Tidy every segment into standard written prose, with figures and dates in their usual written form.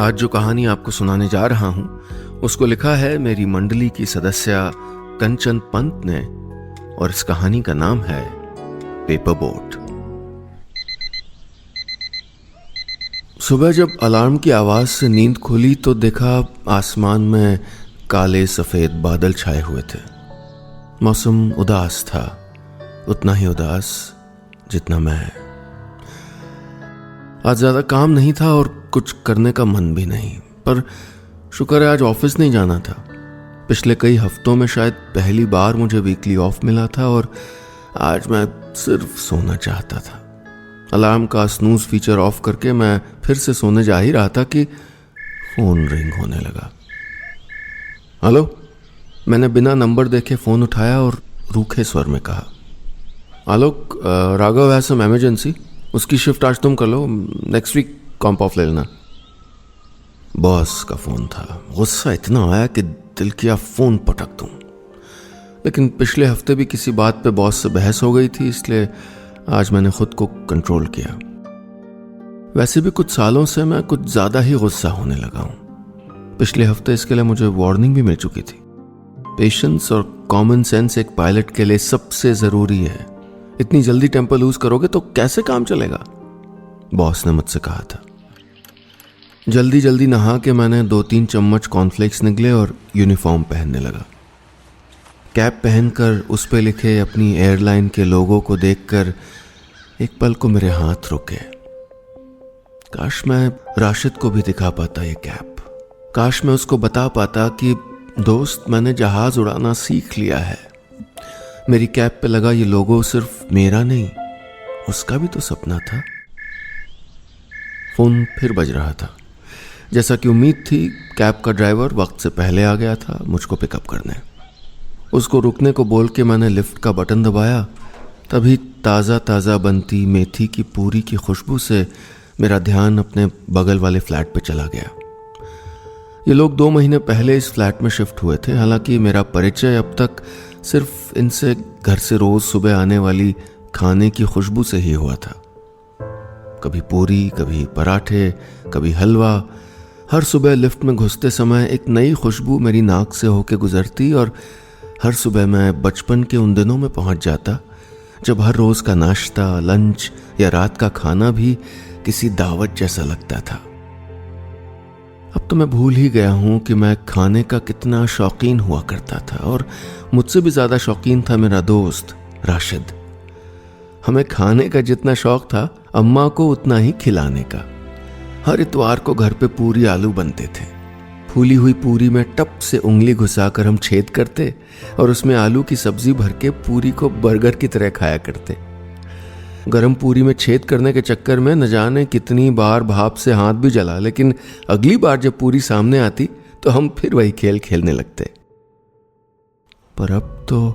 आज जो कहानी आपको सुनाने जा रहा हूं उसको लिखा है मेरी मंडली की सदस्य कंचन पंत ने और इस कहानी का नाम है पेपर बोट। सुबह जब अलार्म की आवाज से नींद खुली तो देखा आसमान में काले सफेद बादल छाए हुए थे। मौसम उदास था, उतना ही उदास जितना मैं। आज ज्यादा काम नहीं था और कुछ करने का मन भी नहीं, पर शुक्र है आज ऑफिस नहीं जाना था। पिछले कई हफ्तों में शायद पहली बार मुझे वीकली ऑफ मिला था और आज मैं सिर्फ सोना चाहता था। अलार्म का स्नूज फीचर ऑफ करके मैं फिर से सोने जा ही रहा था कि फोन रिंग होने लगा। हेलो, मैंने बिना नंबर देखे फोन उठाया और रूखे स्वर में कहा, आलोक, राघव है सम इमरजेंसी, उसकी शिफ्ट आज तुम कर लो, नेक्स्ट वीक कॉम्प ऑफ ले लेना। बॉस का फोन था। गुस्सा इतना आया कि दिल किया फोन पटक दूं, लेकिन पिछले हफ्ते भी किसी बात पे बॉस से बहस हो गई थी, इसलिए आज मैंने खुद को कंट्रोल किया। वैसे भी कुछ सालों से मैं कुछ ज्यादा ही गुस्सा होने लगा हूं। पिछले हफ्ते इसके लिए मुझे वार्निंग भी मिल चुकी थी। पेशेंस और कॉमन सेंस एक पायलट के लिए सबसे जरूरी है। इतनी जल्दी टेम्पर लूज करोगे तो कैसे काम चलेगा, बॉस ने मुझसे कहा था। जल्दी जल्दी नहा के मैंने 2-3 चम्मच कॉर्नफ्लेक्स निकले और यूनिफॉर्म पहनने लगा। कैप पहनकर उस पे लिखे अपनी एयरलाइन के लोगों को देखकर एक पल को मेरे हाथ रुके। काश मैं राशिद को भी दिखा पाता ये कैप। काश मैं उसको बता पाता कि दोस्त, मैंने जहाज उड़ाना सीख लिया है। मेरी कैप पे लगा ये लोगो सिर्फ मेरा नहीं, उसका भी तो सपना था। फोन फिर बज रहा था। जैसा कि उम्मीद थी, कैब का ड्राइवर वक्त से पहले आ गया था मुझको पिकअप करने। उसको रुकने को बोल के मैंने लिफ्ट का बटन दबाया, तभी ताज़ा ताज़ा बनती मेथी की पूरी की खुशबू से मेरा ध्यान अपने बगल वाले फ्लैट पे चला गया। ये लोग 2 महीने पहले इस फ्लैट में शिफ्ट हुए थे। हालांकि मेरा परिचय अब तक सिर्फ इनसे घर से रोज सुबह आने वाली खाने की खुशबू से ही हुआ था। कभी पूरी, कभी पराठे, कभी हलवा। हर सुबह लिफ्ट में घुसते समय एक नई खुशबू मेरी नाक से होके गुजरती और हर सुबह मैं बचपन के उन दिनों में पहुंच जाता जब हर रोज का नाश्ता, लंच या रात का खाना भी किसी दावत जैसा लगता था। अब तो मैं भूल ही गया हूं कि मैं खाने का कितना शौकीन हुआ करता था, और मुझसे भी ज्यादा शौकीन था मेरा दोस्त राशिद। हमें खाने का जितना शौक था, अम्मा को उतना ही खिलाने का। हर इतवार को घर पे पूरी आलू बनते थे। फूली हुई पूरी में टप से उंगली घुसाकर हम छेद करते और उसमें आलू की सब्जी भर के पूरी को बर्गर की तरह खाया करते। गरम पूरी में छेद करने के चक्कर में न जाने कितनी बार भाप से हाथ भी जला, लेकिन अगली बार जब पूरी सामने आती तो हम फिर वही खेल खेलने लगते। पर अब तो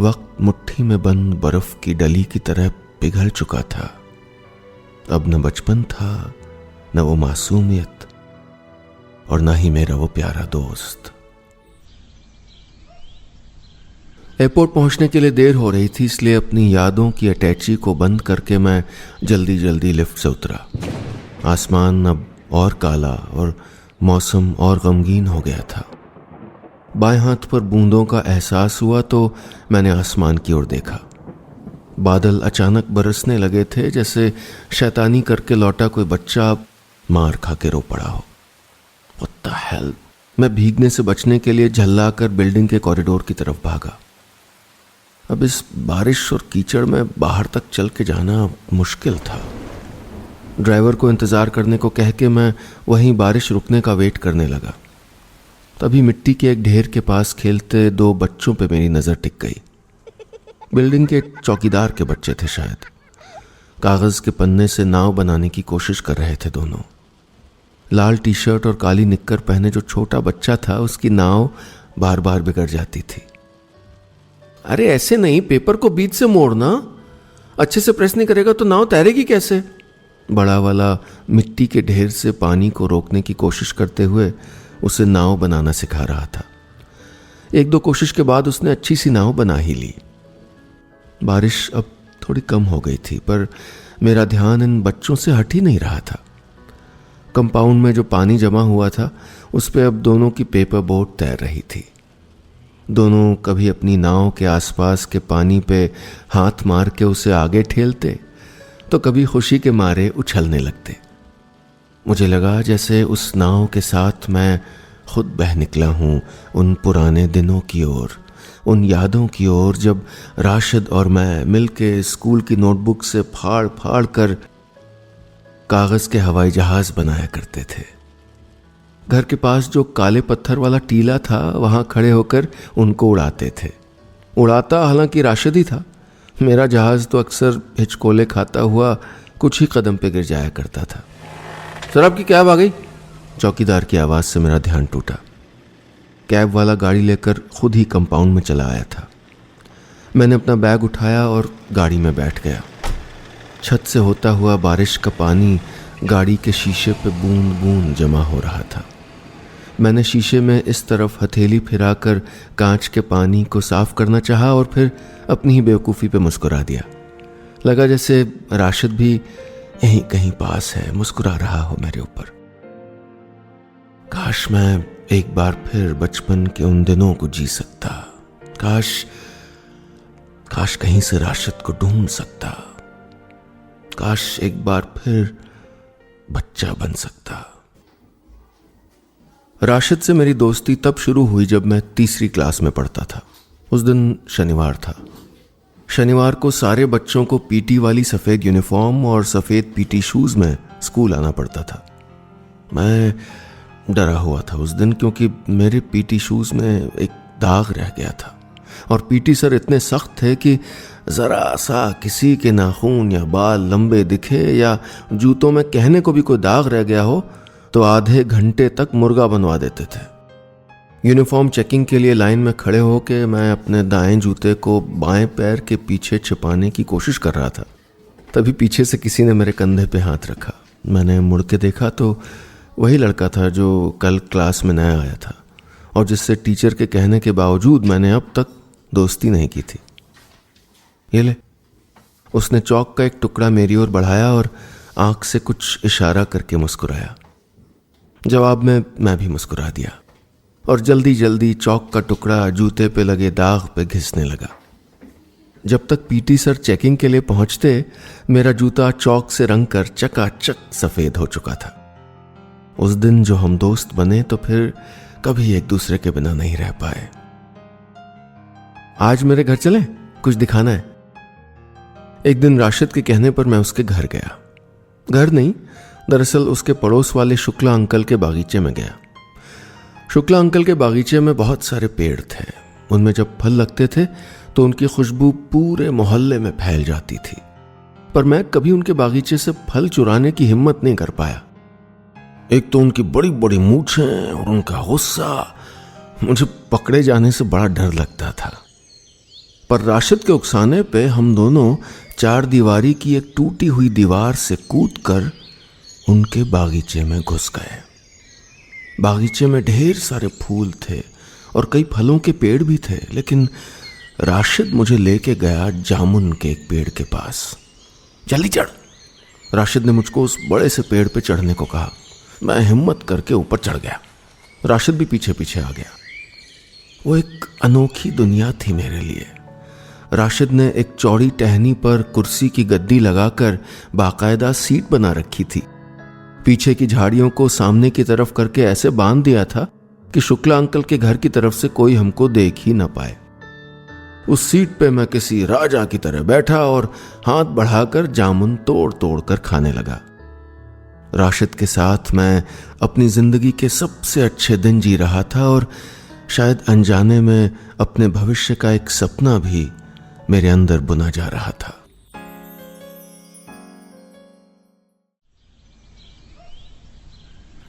वक्त मुट्ठी में बंद बर्फ की डली की तरह पिघल चुका था। अब न बचपन था, न वो मासूमियत, और न ही मेरा वो प्यारा दोस्त। एयरपोर्ट पहुंचने के लिए देर हो रही थी, इसलिए अपनी यादों की अटैची को बंद करके मैं जल्दी जल्दी लिफ्ट से उतरा। आसमान अब और काला और मौसम और गमगीन हो गया था। बाएं हाथ पर बूंदों का एहसास हुआ तो मैंने आसमान की ओर देखा। बादल अचानक बरसने लगे थे, जैसे शैतानी करके लौटा कोई बच्चा मार खा के रो पड़ा हो। What the hell? मैं भीगने से बचने के लिए झल्लाकर बिल्डिंग के कॉरिडोर की तरफ भागा। अब इस बारिश और कीचड़ में बाहर तक चल के जाना मुश्किल था। ड्राइवर को इंतजार करने को कह के मैं वहीं बारिश रुकने का वेट करने लगा। तभी मिट्टी के एक ढेर के पास खेलते 2 बच्चों पे मेरी नजर टिक गई। बिल्डिंग के चौकीदार के बच्चे थे शायद। कागज के पन्ने से नाव बनाने की कोशिश कर रहे थे दोनों। लाल टी शर्ट और काली निक्कर पहने जो छोटा बच्चा था, उसकी नाव बार बार बिगड़ जाती थी। अरे ऐसे नहीं, पेपर को बीच से मोड़ना, अच्छे से प्रेस नहीं करेगा तो नाव तैरेगी कैसे? बड़ा वाला मिट्टी के ढेर से पानी को रोकने की कोशिश करते हुए उसे नाव बनाना सिखा रहा था। 1-2 कोशिश के बाद उसने अच्छी सी नाव बना ही ली। बारिश अब थोड़ी कम हो गई थी, पर मेरा ध्यान इन बच्चों से हट ही नहीं रहा था। कंपाउंड में जो पानी जमा हुआ था उस पे अब दोनों की पेपर बोट तैर रही थी। दोनों कभी अपनी नाव के आसपास के पानी पे हाथ मार के उसे आगे ठेलते तो कभी खुशी के मारे उछलने लगते। मुझे लगा जैसे उस नाव के साथ मैं खुद बह निकला हूं उन पुराने दिनों की ओर, उन यादों की ओर जब राशिद और मैं मिलके स्कूल की नोटबुक से फाड़ फाड़ कर कागज के हवाई जहाज बनाया करते थे। घर के पास जो काले पत्थर वाला टीला था वहां खड़े होकर उनको उड़ाते थे। उड़ाता हालांकि राशिद ही था। मेरा जहाज तो अक्सर हिचकोले खाता हुआ कुछ ही कदम पे गिर जाया करता था। सर आपकी कैब आ गई। चौकीदार की आवाज से मेरा ध्यान टूटा। कैब वाला गाड़ी लेकर खुद ही कंपाउंड में चला आया था। मैंने अपना बैग उठाया और गाड़ी में बैठ गया। छत से होता हुआ बारिश का पानी गाड़ी के शीशे पे बूंद बूंद जमा हो रहा था। मैंने शीशे में इस तरफ हथेली फिराकर कांच के पानी को साफ करना चाहा और फिर अपनी ही बेवकूफ़ी पे मुस्कुरा दिया। लगा जैसे राशिद भी यहीं कहीं पास है, मुस्कुरा रहा हो मेरे ऊपर। काश मैं एक बार फिर बचपन के उन दिनों को जी सकता। काश कहीं से राशिद को ढूंढ सकता। काश एक बार फिर बच्चा बन सकता। राशिद से मेरी दोस्ती तब शुरू हुई जब मैं तीसरी क्लास में पढ़ता था। उस दिन शनिवार था। शनिवार को सारे बच्चों को पीटी वाली सफ़ेद यूनिफॉर्म और सफ़ेद पीटी शूज़ में स्कूल आना पड़ता था। मैं डरा हुआ था उस दिन क्योंकि मेरे पीटी शूज़ में एक दाग रह गया था और पीटी सर इतने सख्त थे कि ज़रा सा किसी के नाखून या बाल लंबे दिखे या जूतों में कहने को भी कोई दाग रह गया हो तो आधे घंटे तक मुर्गा बनवा देते थे। यूनिफॉर्म चेकिंग के लिए लाइन में खड़े होकर मैं अपने दाएं जूते को बाएं पैर के पीछे छिपाने की कोशिश कर रहा था। तभी पीछे से किसी ने मेरे कंधे पे हाथ रखा। मैंने मुड़ के देखा तो वही लड़का था जो कल क्लास में नया आया था और जिससे टीचर के कहने के बावजूद मैंने अब तक दोस्ती नहीं की थी। ये ले। उसने चौक का एक टुकड़ा मेरी ओर बढ़ाया और आंख से कुछ इशारा करके मुस्कुराया। जवाब में मैं भी मुस्कुरा दिया और जल्दी जल्दी चौक का टुकड़ा जूते पे लगे दाग पे घिसने लगा। जब तक पीटी सर चेकिंग के लिए पहुंचते मेरा जूता चौक से रंग कर चकाचक सफेद हो चुका था। उस दिन जो हम दोस्त बने तो फिर कभी एक दूसरे के बिना नहीं रह पाए। आज मेरे घर चलें, कुछ दिखाना है। एक दिन राशिद के कहने पर मैं उसके घर गया। घर नहीं, दरअसल उसके पड़ोस वाले शुक्ला अंकल के बागीचे में गया। शुक्ला अंकल के बागीचे में बहुत सारे पेड़ थे। उनमें जब फल लगते थे तो उनकी खुशबू पूरे मोहल्ले में फैल जाती थी, पर मैं कभी उनके बागीचे से फल चुराने की हिम्मत नहीं कर पाया। एक तो उनकी बड़ी बड़ी मूछें और उनका गुस्सा, मुझे पकड़े जाने से बड़ा डर लगता था। पर राशिद के उकसाने पे हम दोनों चार दीवारी की एक टूटी हुई दीवार से कूदकर उनके बागीचे में घुस गए। बागीचे में ढेर सारे फूल थे और कई फलों के पेड़ भी थे, लेकिन राशिद मुझे लेके गया जामुन के एक पेड़ के पास। जल्दी चढ़। राशिद ने मुझको उस बड़े से पेड़ पे चढ़ने को कहा। मैं हिम्मत करके ऊपर चढ़ गया। राशिद भी पीछे पीछे आ गया। वो एक अनोखी दुनिया थी मेरे लिए। राशिद ने एक चौड़ी टहनी पर कुर्सी की गद्दी लगाकर बाकायदा सीट बना रखी थी। पीछे की झाड़ियों को सामने की तरफ करके ऐसे बांध दिया था कि शुक्ला अंकल के घर की तरफ से कोई हमको देख ही न पाए। उस सीट पे मैं किसी राजा की तरह बैठा और हाथ बढ़ाकर जामुन तोड़ तोड़ कर खाने लगा। राशिद के साथ मैं अपनी जिंदगी के सबसे अच्छे दिन जी रहा था और शायद अनजाने में अपने भविष्य का एक सपना भी मेरे अंदर बुना जा रहा था।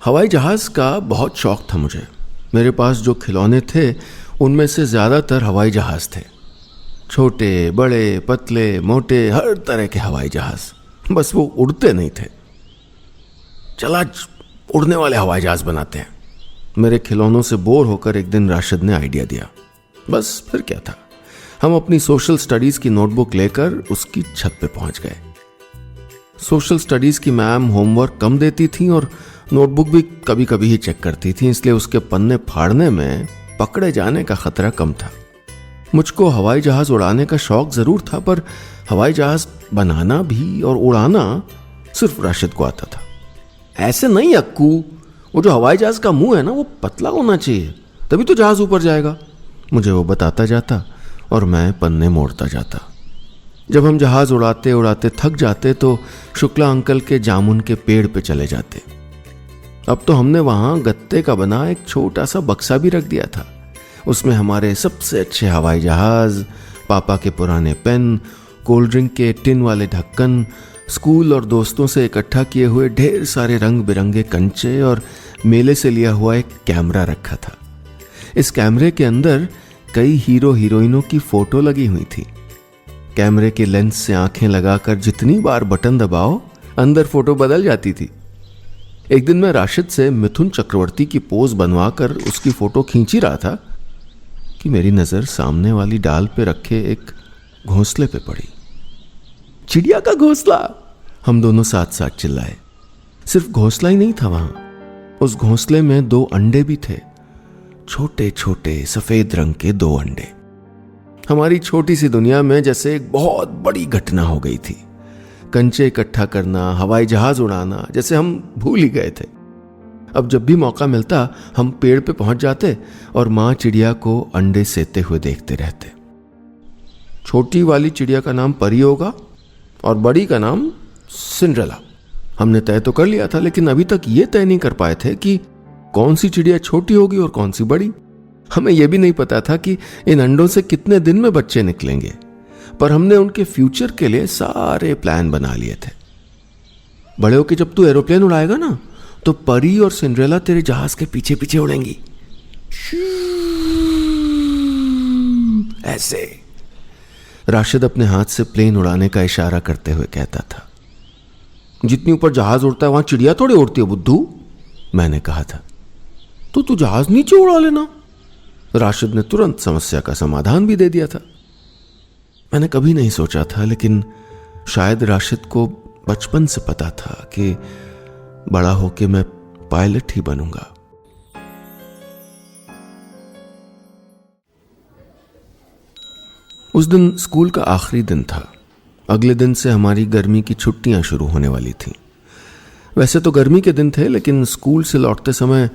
हवाई जहाज का बहुत शौक था मुझे। मेरे पास जो खिलौने थे उनमें से ज्यादातर हवाई जहाज थे। छोटे, बड़े, पतले, मोटे, हर तरह के हवाई जहाज। बस वो उड़ते नहीं थे। चला उड़ने वाले हवाई जहाज बनाते हैं। मेरे खिलौनों से बोर होकर एक दिन राशिद ने आइडिया दिया। बस फिर क्या था, हम अपनी सोशल स्टडीज की नोटबुक लेकर उसकी छत पे पहुंच गए। सोशल स्टडीज की मैम होमवर्क कम देती थी और नोटबुक भी कभी कभी ही चेक करती थी, इसलिए उसके पन्ने फाड़ने में पकड़े जाने का खतरा कम था। मुझको हवाई जहाज उड़ाने का शौक जरूर था, पर हवाई जहाज बनाना भी और उड़ाना सिर्फ राशिद को आता था। ऐसे नहीं अक्कू, वो जो हवाई जहाज का मुंह है ना, वो पतला होना चाहिए, तभी तो जहाज ऊपर जाएगा। मुझे वो बताता जाता और मैं पन्ने मोड़ता जाता। जब हम जहाज उड़ाते उड़ाते थक जाते तो शुक्ला अंकल के जामुन के पेड़ पे चले जाते। अब तो हमने वहां गत्ते का बना एक छोटा सा बक्सा भी रख दिया था। उसमें हमारे सबसे अच्छे हवाई जहाज, पापा के पुराने पेन, कोल्ड ड्रिंक के टिन वाले ढक्कन, स्कूल और दोस्तों से इकट्ठा किए हुए ढेर सारे रंग बिरंगे कंचे और मेले से लिया हुआ एक कैमरा रखा था। इस कैमरे के अंदर कई हीरो हीरोइनों की फोटो लगी हुई थी। कैमरे के लेंस से आंखें लगाकर जितनी बार बटन दबाओ, अंदर फोटो बदल जाती थी। एक दिन मैं राशिद से मिथुन चक्रवर्ती की पोज बनवाकर उसकी फोटो खींच ही रहा था कि मेरी नजर सामने वाली डाल पे रखे एक घोंसले पे पड़ी। चिड़िया का घोंसला! हम दोनों साथ साथ चिल्लाए। सिर्फ घोंसला ही नहीं था वहां, उस घोंसले में 2 अंडे भी थे, छोटे छोटे सफेद रंग के 2 अंडे। हमारी छोटी सी दुनिया में जैसे एक बहुत बड़ी घटना हो गई थी। कंचे इकट्ठा करना, हवाई जहाज उड़ाना, जैसे हम भूल ही गए थे। अब जब भी मौका मिलता हम पेड़ पे पहुंच जाते और मां चिड़िया को अंडे सेते हुए देखते रहते। छोटी वाली चिड़िया का नाम परी होगा और बड़ी का नाम सिंड्रेला। हमने तय तो कर लिया था, लेकिन अभी तक ये तय नहीं कर पाए थे कि कौन सी चिड़िया छोटी होगी और कौन सी बड़ी। हमें यह भी नहीं पता था कि इन अंडों से कितने दिन में बच्चे निकलेंगे, पर हमने उनके फ्यूचर के लिए सारे प्लान बना लिए थे। बड़े होके जब तू एरोप्लेन उड़ाएगा ना, तो परी और सिंड्रेला तेरे जहाज के पीछे पीछे उड़ेंगी, ऐसे। राशिद अपने हाथ से प्लेन उड़ाने का इशारा करते हुए कहता था। जितनी ऊपर जहाज उड़ता है वहां चिड़िया थोड़ी उड़ती है बुद्धू, मैंने कहा था। तो तू जहाज नीचे उड़ा लेना। राशिद ने तुरंत समस्या का समाधान भी दे दिया था। मैंने कभी नहीं सोचा था, लेकिन शायद राशिद को बचपन से पता था कि बड़ा होके मैं पायलट ही बनूंगा। उस दिन स्कूल का आखिरी दिन था। अगले दिन से हमारी गर्मी की छुट्टियां शुरू होने वाली थीं। वैसे तो गर्मी के दिन थे, लेकिन स्कूल से लौटते समय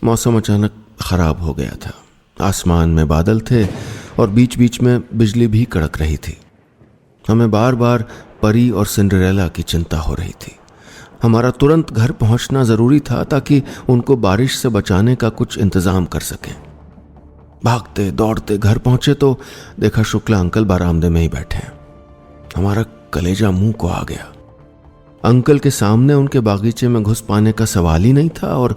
मौसम अचानक खराब हो गया था। आसमान में बादल थे और बीच बीच में बिजली भी कड़क रही थी। हमें बार बार परी और सिंड्रेला की चिंता हो रही थी। हमारा तुरंत घर पहुंचना जरूरी था ताकि उनको बारिश से बचाने का कुछ इंतजाम कर सकें। भागते दौड़ते घर पहुंचे तो देखा शुक्ला अंकल बरामदे में ही बैठे हैं। हमारा कलेजा मुंह को आ गया। अंकल के सामने उनके बागीचे में घुस पाने का सवाल ही नहीं था और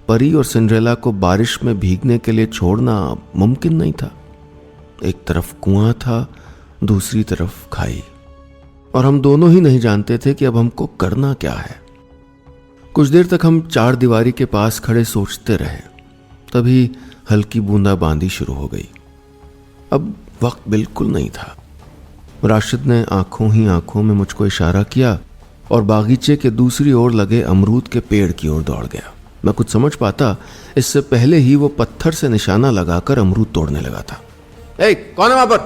परी और सिंड्रेला को बारिश में भीगने के लिए छोड़ना मुमकिन नहीं था। एक तरफ कुआं था, दूसरी तरफ खाई, और हम दोनों ही नहीं जानते थे कि अब हमको करना क्या है। कुछ देर तक हम 4 दीवारी के पास खड़े सोचते रहे। तभी हल्की बूंदाबांदी शुरू हो गई। अब वक्त बिल्कुल नहीं था। राशिद ने आंखों ही आंखों में मुझको इशारा किया और बागीचे के दूसरी ओर लगे अमरूद के पेड़ की ओर दौड़ गया। मैं कुछ समझ पाता इससे पहले ही वो पत्थर से निशाना लगाकर अमरूद तोड़ने लगा था। ए, कौन है वहां पर?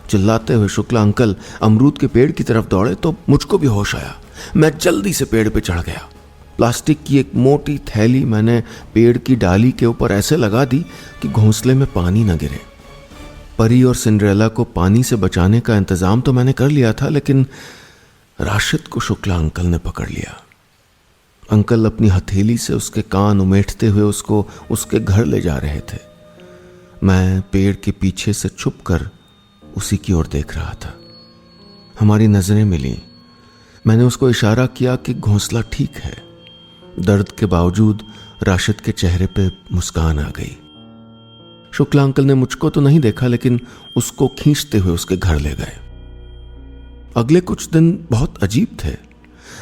चिल्लाते हुए शुक्ला अंकल अमरूद के पेड़ की तरफ दौड़े तो मुझको भी होश आया। मैं जल्दी से पेड़ पे चढ़ गया। प्लास्टिक की एक मोटी थैली मैंने पेड़ की डाली के ऊपर ऐसे लगा दी कि घोंसले में पानी न गिरे। परी और सिंड्रेला को पानी से बचाने का इंतजाम तो मैंने कर लिया था, लेकिन राशिद को शुक्ला अंकल ने पकड़ लिया। अंकल अपनी हथेली से उसके कान उमेटते हुए उसको उसके घर ले जा रहे थे। मैं पेड़ के पीछे से छुपकर उसी की ओर देख रहा था। हमारी नजरें मिली। मैंने उसको इशारा किया कि घोंसला ठीक है। दर्द के बावजूद राशिद के चेहरे पे मुस्कान आ गई। शुक्ला अंकल ने मुझको तो नहीं देखा, लेकिन उसको खींचते हुए उसके घर ले गए। अगले कुछ दिन बहुत अजीब थे।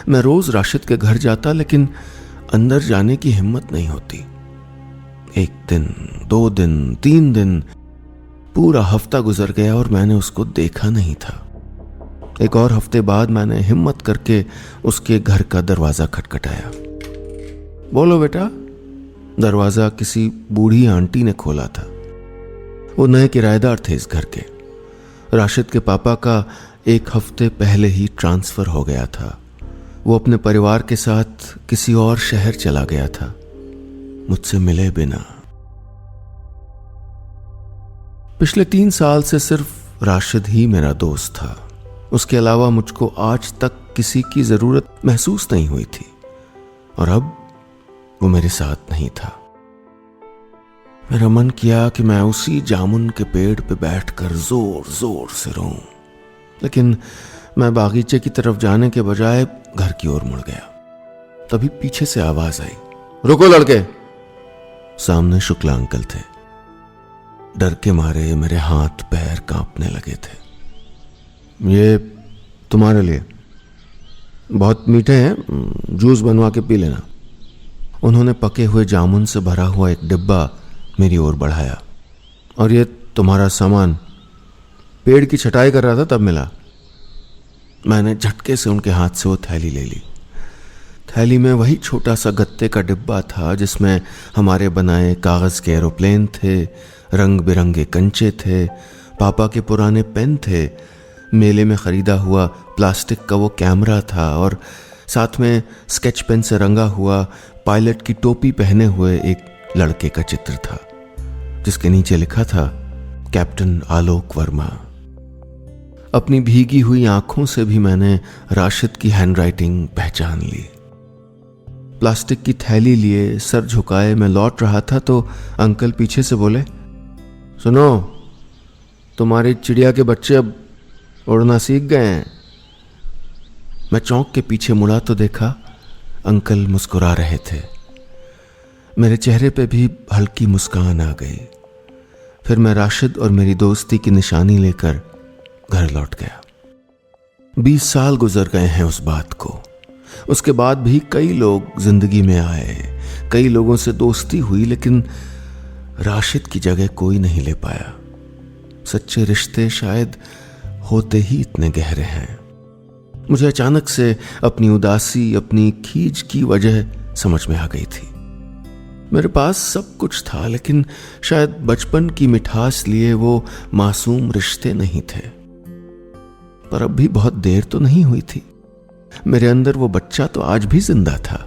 मैं रोज राशिद के घर जाता, लेकिन अंदर जाने की हिम्मत नहीं होती। 1 दिन, 2 दिन, 3 दिन, पूरा हफ्ता गुजर गया और मैंने उसको देखा नहीं था। एक और हफ्ते बाद मैंने हिम्मत करके उसके घर का दरवाज़ा खटखटाया। बोलो बेटा। दरवाज़ा किसी बूढ़ी आंटी ने खोला था। वो नए किराएदार थे इस घर के। राशिद के पापा का एक हफ्ते पहले ही ट्रांसफ़र हो गया था। वो अपने परिवार के साथ किसी और शहर चला गया था, मुझसे मिले बिना। पिछले 3 साल से सिर्फ राशिद ही मेरा दोस्त था। उसके अलावा मुझको आज तक किसी की ज़रूरत महसूस नहीं हुई थी, और अब वो मेरे साथ नहीं था। मेरा मन किया कि मैं उसी जामुन के पेड़ पे बैठकर जोर जोर से रोऊं, लेकिन मैं बागीचे की तरफ जाने के बजाय घर की ओर मुड़ गया। तभी पीछे से आवाज आई, रुको लड़के। सामने शुक्ला अंकल थे। डर के मारे मेरे हाथ पैर कांपने लगे थे। ये तुम्हारे लिए, बहुत मीठे हैं, जूस बनवा के पी लेना। उन्होंने पके हुए जामुन से भरा हुआ एक डिब्बा मेरी ओर बढ़ाया। और ये तुम्हारा सामान, पेड़ की छटाई कर रहा था तब मिला। मैंने झटके से उनके हाथ से वो थैली ले ली। थैली में वही छोटा सा गत्ते का डिब्बा था जिसमें हमारे बनाए कागज़ के एरोप्लेन थे, रंग बिरंगे कंचे थे, पापा के पुराने पेन थे, मेले में ख़रीदा हुआ प्लास्टिक का वो कैमरा था, और साथ में स्केच पेन से रंगा हुआ पायलट की टोपी पहने हुए एक लड़के का चित्र था, जिसके नीचे लिखा था कैप्टन आलोक वर्मा। अपनी भीगी हुई आंखों से भी मैंने राशिद की हैंडराइटिंग पहचान ली। प्लास्टिक की थैली लिए सर झुकाए मैं लौट रहा था तो अंकल पीछे से बोले, सुनो, तुम्हारी चिड़िया के बच्चे अब उड़ना सीख गए हैं। मैं चौंक के पीछे मुड़ा तो देखा अंकल मुस्कुरा रहे थे। मेरे चेहरे पे भी हल्की मुस्कान आ गई। फिर मैं राशिद और मेरी दोस्ती की निशानी लेकर घर लौट गया। 20 साल गुजर गए हैं उस बात को। उसके बाद भी कई लोग जिंदगी में आए, कई लोगों से दोस्ती हुई, लेकिन राशिद की जगह कोई नहीं ले पाया। सच्चे रिश्ते शायद होते ही इतने गहरे हैं। मुझे अचानक से अपनी उदासी, अपनी खींच की वजह समझ में आ गई थी। मेरे पास सब कुछ था, लेकिन शायद बचपन की मिठास लिए वो मासूम रिश्ते नहीं थे। पर अब भी बहुत देर तो नहीं हुई थी। मेरे अंदर वो बच्चा तो आज भी जिंदा था।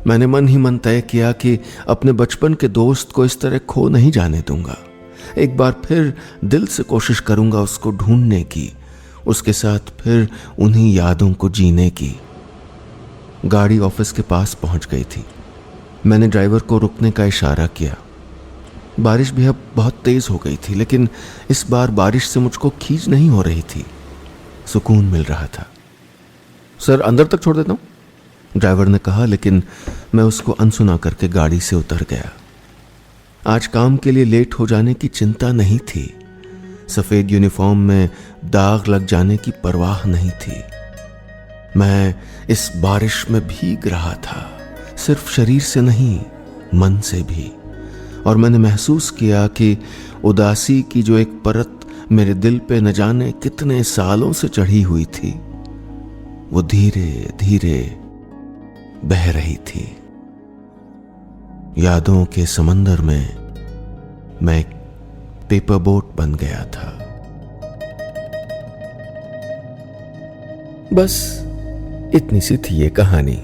मैंने मन ही मन तय किया कि अपने बचपन के दोस्त को इस तरह खो नहीं जाने दूंगा। एक बार फिर दिल से कोशिश करूंगा उसको ढूंढने की, उसके साथ फिर उन्हीं यादों को जीने की। गाड़ी ऑफिस के पास पहुंच गई थी। मैंने ड्राइवर को रुकने का इशारा किया। बारिश भी अब बहुत तेज हो गई थी, लेकिन इस बार बारिश से मुझको खींच नहीं हो रही थी, सुकून मिल रहा था। सर, अंदर तक छोड़ देता हूं, ड्राइवर ने कहा, लेकिन मैं उसको अनसुना करके गाड़ी से उतर गया। आज काम के लिए लेट हो जाने की चिंता नहीं थी। सफेद यूनिफॉर्म में दाग लग जाने की परवाह नहीं थी। मैं इस बारिश में भीग रहा था, सिर्फ शरीर से नहीं, मन से भी। और मैंने महसूस किया कि उदासी की जो एक परत मेरे दिल पे न जाने कितने सालों से चढ़ी हुई थी, वो धीरे धीरे बह रही थी। यादों के समंदर में मैं एक पेपर बोट बन गया था। बस इतनी सी थी ये कहानी।